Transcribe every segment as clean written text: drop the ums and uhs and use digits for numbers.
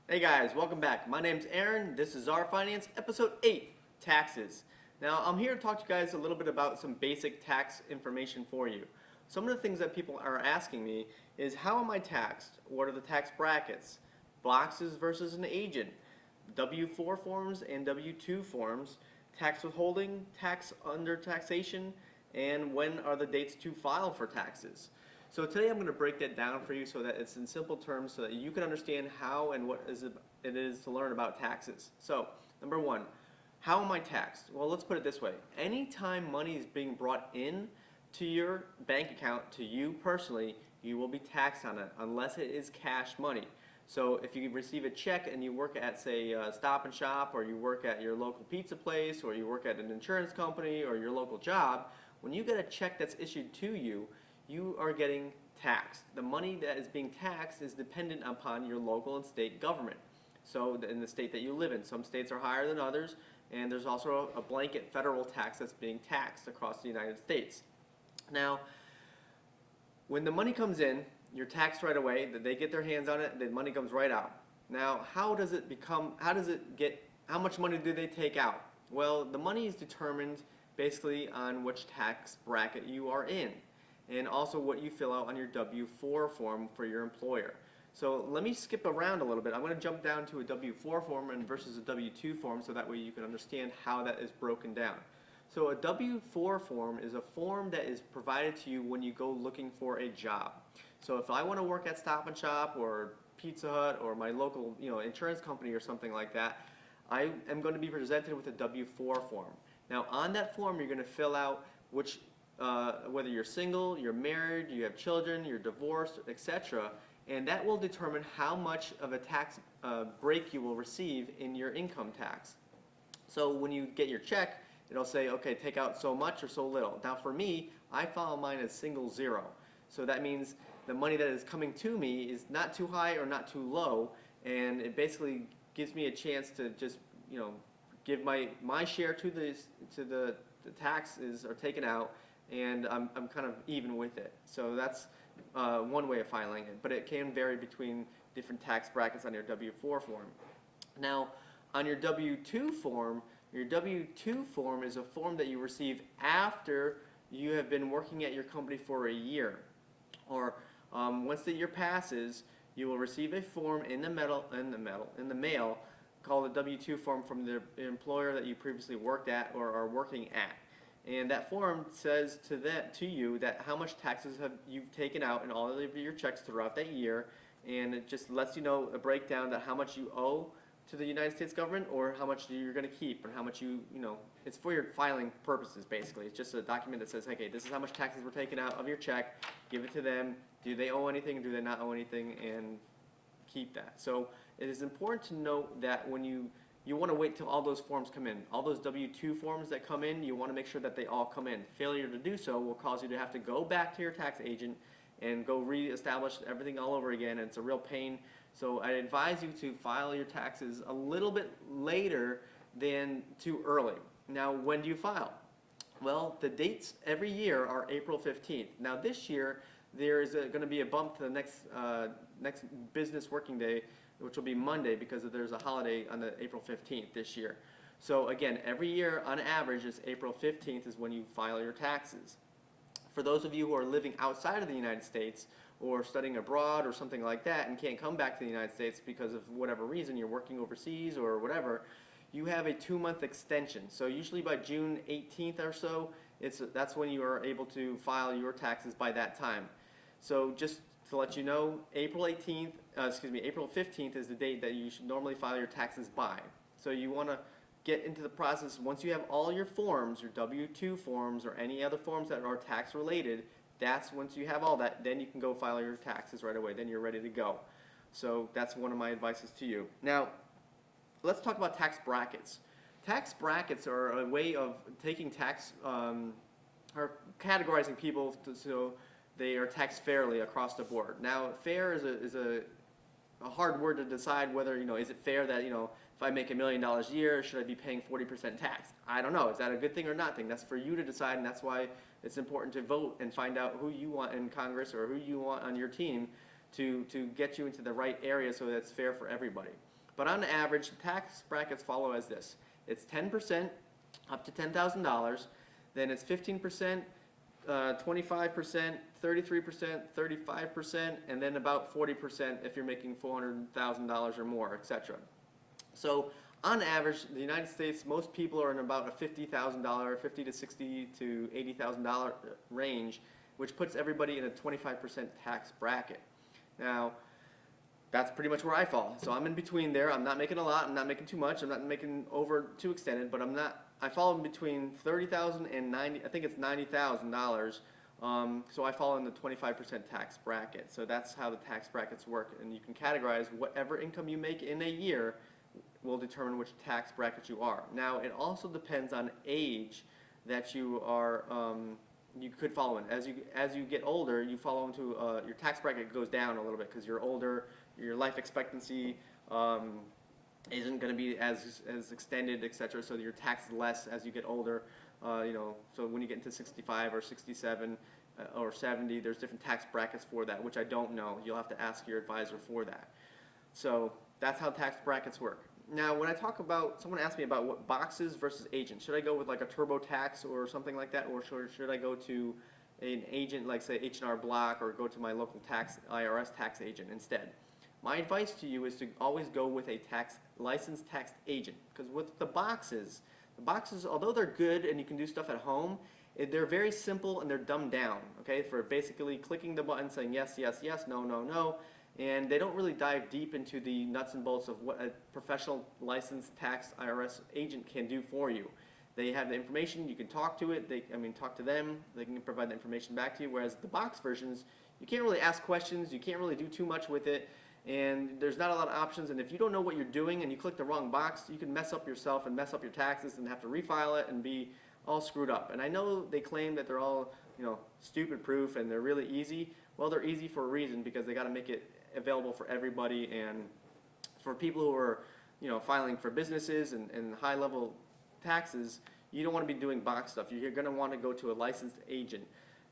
Hey guys, welcome back. My name's Aaron. This is Czar Finance, episode 8, taxes. Now, I'm here to talk to you guys a little bit about some basic tax information for you. Some of the things that people are asking me is how am I taxed? What are the tax brackets? Boxes versus an agent, W-4 forms and W-2 forms, tax withholding, tax under taxation, and when are the dates to file for taxes. So today I'm going to break that down for you so that it's in simple terms so that you can understand how and what it is to learn about taxes. So, number one, how am I taxed? Well, let's put it this way. Anytime money is being brought in to your bank account, to you personally, you will be taxed on it unless it is cash money. So if you receive a check and you work at, say, Stop and Shop, or you work at your local pizza place, or you work at an insurance company, or your local job, when you get a check that's issued to you, you are getting taxed. The money that is being taxed is dependent upon your local and state government. So in the state that you live in, some states are higher than others, and there's also a blanket federal tax that's being taxed across the United States. Now, when the money comes in, you're taxed right away. They get their hands on it, the money comes right out. Now, how much money do they take out? Well, the money is determined basically on which tax bracket you are in, and also what you fill out on your W-4 form for your employer. So let me skip around a little bit. I'm going to jump down to a W-4 form versus a W-2 form so that way you can understand how that is broken down. So a W-4 form is a form that is provided to you when you go looking for a job. So if I want to work at Stop and Shop or Pizza Hut or my local insurance company or something like that, I am going to be presented with a W-4 form. Now on that form you're going to fill out whether you're single, you're married, you have children, you're divorced, etc. And that will determine how much of a tax break you will receive in your income tax. So when you get your check, it'll say, okay, take out so much or so little. Now for me, I file mine as single zero. So that means the money that is coming to me is not too high or not too low, and it basically gives me a chance to just, give my share to the taxes are taken out, and I'm kind of even with it. So that's one way of filing it, but it can vary between different tax brackets on your W-4 form. Now, on your W-2 form is a form that you receive after you have been working at your company for a year. Or once the year passes, you will receive a form in the mail called a W-2 form from the employer that you previously worked at or are working at. And that form says to you that how much taxes have you taken out in all of your checks throughout that year, and it just lets you know a breakdown that how much you owe to the United States government or how much you're going to keep and how much it's for your filing purposes basically. It's just a document that says, okay, this is how much taxes were taken out of your check, give it to them, do they owe anything, do they not owe anything, and keep that. So it is important to note that when you want to wait till all those forms come in. All those W-2 forms that come in, you want to make sure that they all come in. Failure to do so will cause you to have to go back to your tax agent and go re-establish everything all over again, and it's a real pain. So I advise you to file your taxes a little bit later than too early. Now, when do you file? Well, the dates every year are April 15th. Now this year, there is going to be a bump to the next business working day, which will be Monday because there's a holiday on the April 15th this year. So again, every year on average is April 15th is when you file your taxes. For those of you who are living outside of the United States or studying abroad or something like that and can't come back to the United States because of whatever reason, you're working overseas or whatever, you have a 2-month extension. So usually by June 18th or so, that's when you are able to file your taxes by that time. So just to let you know, April 15th is the date that you should normally file your taxes by. So you want to get into the process. Once you have all your forms, your W-2 forms or any other forms that are tax related, that's once you have all that, then you can go file your taxes right away. Then you're ready to go. So that's one of my advices to you. Now, let's talk about tax brackets. Tax brackets are a way of taking tax, or categorizing people so they are taxed fairly across the board. Now, fair is a hard word to decide whether, is it fair that, if I make $1 million a year, should I be paying 40% tax? I don't know. Is that a good thing or not thing? That's for you to decide, and that's why it's important to vote and find out who you want in Congress or who you want on your team to get you into the right area so that it's fair for everybody. But on average, the tax brackets follow as this. It's 10% up to $10,000, then it's 15%, 25%, 33%, 35%, and then about 40% if you're making $400,000 or more, etc. So on average, the United States, most people are in about a $50,000, $50 to $60,000 to $80,000 range, which puts everybody in a 25% tax bracket. Now, that's pretty much where I fall. So I'm in between there. I'm not making a lot. I'm not making too much. I'm not making over too extended, but I fall in between $30,000 and I think it's $90,000. So I fall in the 25% tax bracket. So that's how the tax brackets work. And you can categorize whatever income you make in a year will determine which tax bracket you are. Now, it also depends on age that you are, you could fall in. As you get older, you fall into, your tax bracket goes down a little bit because you're older, your life expectancy isn't going to be as extended, etc. So you're taxed less as you get older. So when you get into 65 or 67 or 70, there's different tax brackets for that, which I don't know. You'll have to ask your advisor for that. So that's how tax brackets work. Now, when I talk about, someone asked me about what boxes versus agent. Should I go with like a TurboTax or something like that, or should I go to an agent like say H&R Block or go to my local IRS tax agent instead? My advice to you is to always go with a licensed tax agent, because with the boxes, although they're good and you can do stuff at home, they're very simple and they're dumbed down, okay, for basically clicking the button saying yes, yes, yes, no, no, no, and they don't really dive deep into the nuts and bolts of what a professional licensed tax IRS agent can do for you. They have the information, you can talk to it, talk to them, they can provide the information back to you, whereas the box versions, you can't really ask questions, you can't really do too much with it, and there's not a lot of options, and if you don't know what you're doing and you click the wrong box, you can mess up yourself and mess up your taxes and have to refile it and be all screwed up. And I know they claim that they're all, stupid proof and they're really easy. Well, they're easy for a reason, because they got to make it available for everybody, and for people who are, filing for businesses and high level taxes, you don't want to be doing box stuff. You're going to want to go to a licensed agent.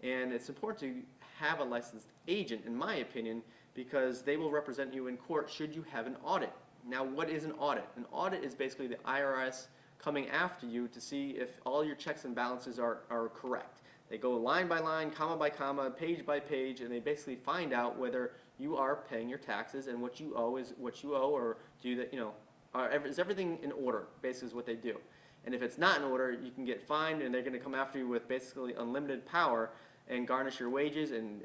And it's important to have a licensed agent, in my opinion, because they will represent you in court should you have an audit. Now, what is an audit? An audit is basically the IRS coming after you to see if all your checks and balances are correct. They go line by line, comma by comma, page by page, and they basically find out whether you are paying your taxes and what you owe is what you owe, or is everything in order, basically is what they do. And if it's not in order, you can get fined, and they're going to come after you with basically unlimited power and garnish your wages and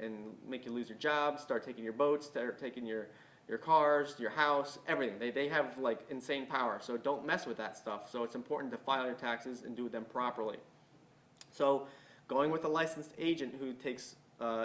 make you lose your job, start taking your boats, start taking your cars, your house, everything. They have like insane power, so don't mess with that stuff. So it's important to file your taxes and do them properly. So going with a licensed agent who takes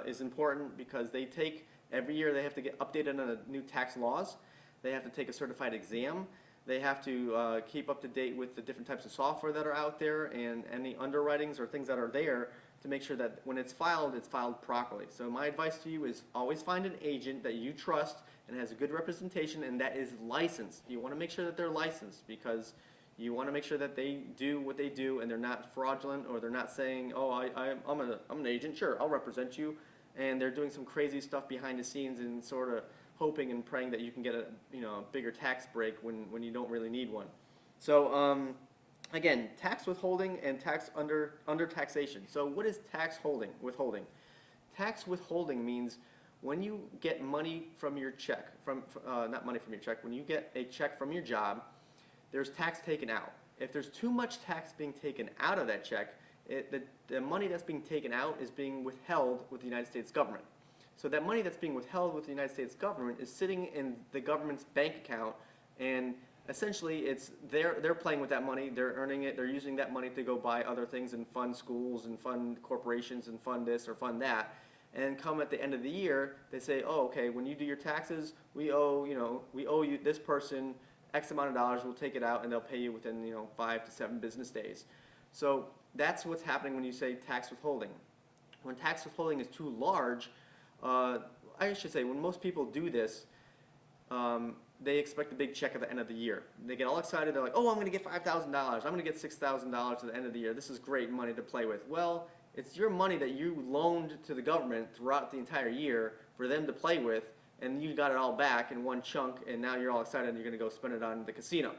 is important, because they take, every year they have to get updated on the new tax laws. They have to take a certified exam. They have to keep up to date with the different types of software that are out there and any underwritings or things that are there to make sure that when it's filed properly. So my advice to you is always find an agent that you trust and has a good representation and that is licensed. You want to make sure that they're licensed, because you want to make sure that they do what they do and they're not fraudulent, or they're not saying, oh, I'm an agent, sure, I'll represent you, and they're doing some crazy stuff behind the scenes and sort of hoping and praying that you can get a bigger tax break when you don't really need one. So again, tax withholding and tax under taxation. So what is tax withholding? Tax withholding means when you get money from your check, not money from your check, when you get a check from your job, there's tax taken out. If there's too much tax being taken out of that check, the money that's being taken out is being withheld with the United States government. So that money that's being withheld with the United States government is sitting in the government's bank account, and essentially they're playing with that money, they're earning it, they're using that money to go buy other things and fund schools and fund corporations and fund this or fund that. And come at the end of the year, they say, oh, okay, when you do your taxes, we owe you this person X amount of dollars, we'll take it out and they'll pay you within 5 to 7 business days. So that's what's happening when you say tax withholding. When tax withholding is too large, I should say, when most people do this, they expect a big check at the end of the year. They get all excited, they're like, oh, I'm going to get $5,000, I'm going to get $6,000 at the end of the year, this is great money to play with. Well, it's your money that you loaned to the government throughout the entire year for them to play with, and you got it all back in one chunk, and now you're all excited and you're going to go spend it on the casino.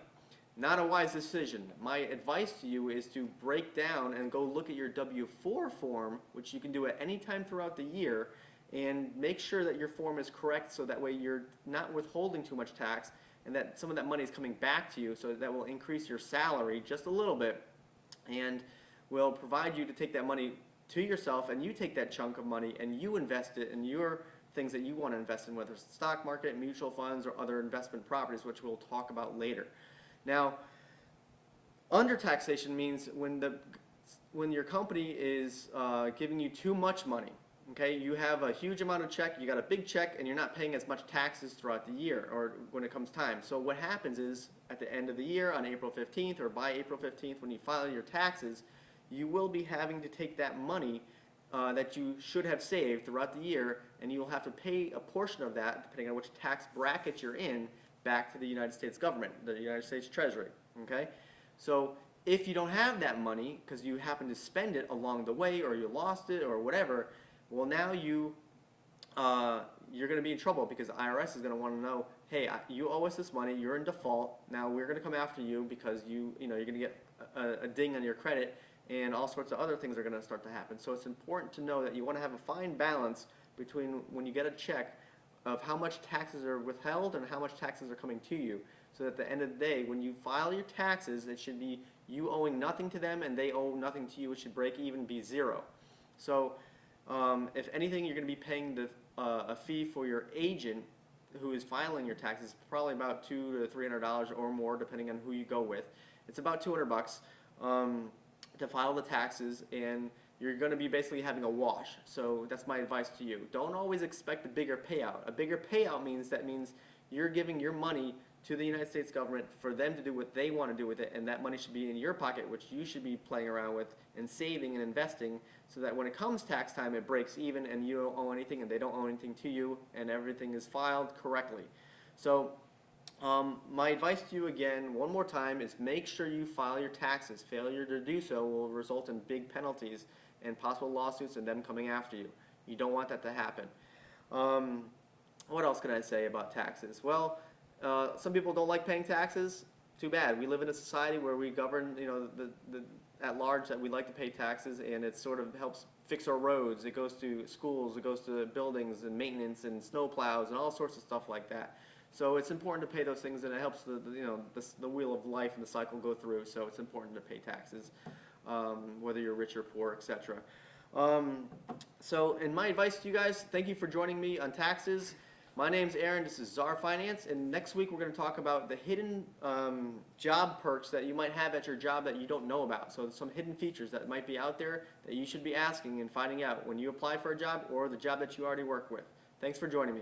Not a wise decision. My advice to you is to break down and go look at your W-4 form, which you can do at any time throughout the year, and make sure that your form is correct so that way you're not withholding too much tax and that some of that money is coming back to you, so that will increase your salary just a little bit and will provide you to take that money to yourself, and you take that chunk of money and you invest it in your things that you want to invest in, whether it's the stock market, mutual funds, or other investment properties, which we'll talk about later. Now, under taxation means when your company is giving you too much money. Okay, you have a huge amount of check, you got a big check, and you're not paying as much taxes throughout the year or when it comes time. So what happens is at the end of the year on April 15th or by April 15th when you file your taxes, you will be having to take that money that you should have saved throughout the year, and you will have to pay a portion of that, depending on which tax bracket you're in, back to the United States government, the United States Treasury. Okay, so if you don't have that money because you happen to spend it along the way or you lost it or whatever, well, now you're going to be in trouble because the IRS is going to want to know, hey, you owe us this money, you're in default, now we're going to come after you because you're going to get a ding on your credit, and all sorts of other things are going to start to happen. So it's important to know that you want to have a fine balance between when you get a check of how much taxes are withheld and how much taxes are coming to you. So that at the end of the day, when you file your taxes, it should be you owing nothing to them and they owe nothing to you. It should break even, be zero. So if anything, you're going to be paying a fee for your agent who is filing your taxes, probably about $200 to $300 or more, depending on who you go with. It's about $200 to file the taxes, and you're going to be basically having a wash. So that's my advice to you. Don't always expect a bigger payout. A bigger payout means you're giving your money to the United States government for them to do what they want to do with it, and that money should be in your pocket, which you should be playing around with and saving and investing, so that when it comes tax time, it breaks even and you don't owe anything and they don't owe anything to you, and everything is filed correctly. So my advice to you again, one more time, is make sure you file your taxes. Failure to do so will result in big penalties and possible lawsuits and them coming after you. You don't want that to happen. What else can I say about taxes? Well, some people don't like paying taxes. Too bad. We live in a society where we govern, at large, that we like to pay taxes, and it sort of helps fix our roads. It goes to schools, it goes to buildings and maintenance and snow plows and all sorts of stuff like that. So it's important to pay those things, and it helps the wheel of life and the cycle go through. So it's important to pay taxes, whether you're rich or poor, etc. So, and my advice to you guys, thank you for joining me on taxes. My name's Aaron, this is Czar Finance, and next week we're going to talk about the hidden job perks that you might have at your job that you don't know about. So some hidden features that might be out there that you should be asking and finding out when you apply for a job or the job that you already work with. Thanks for joining me.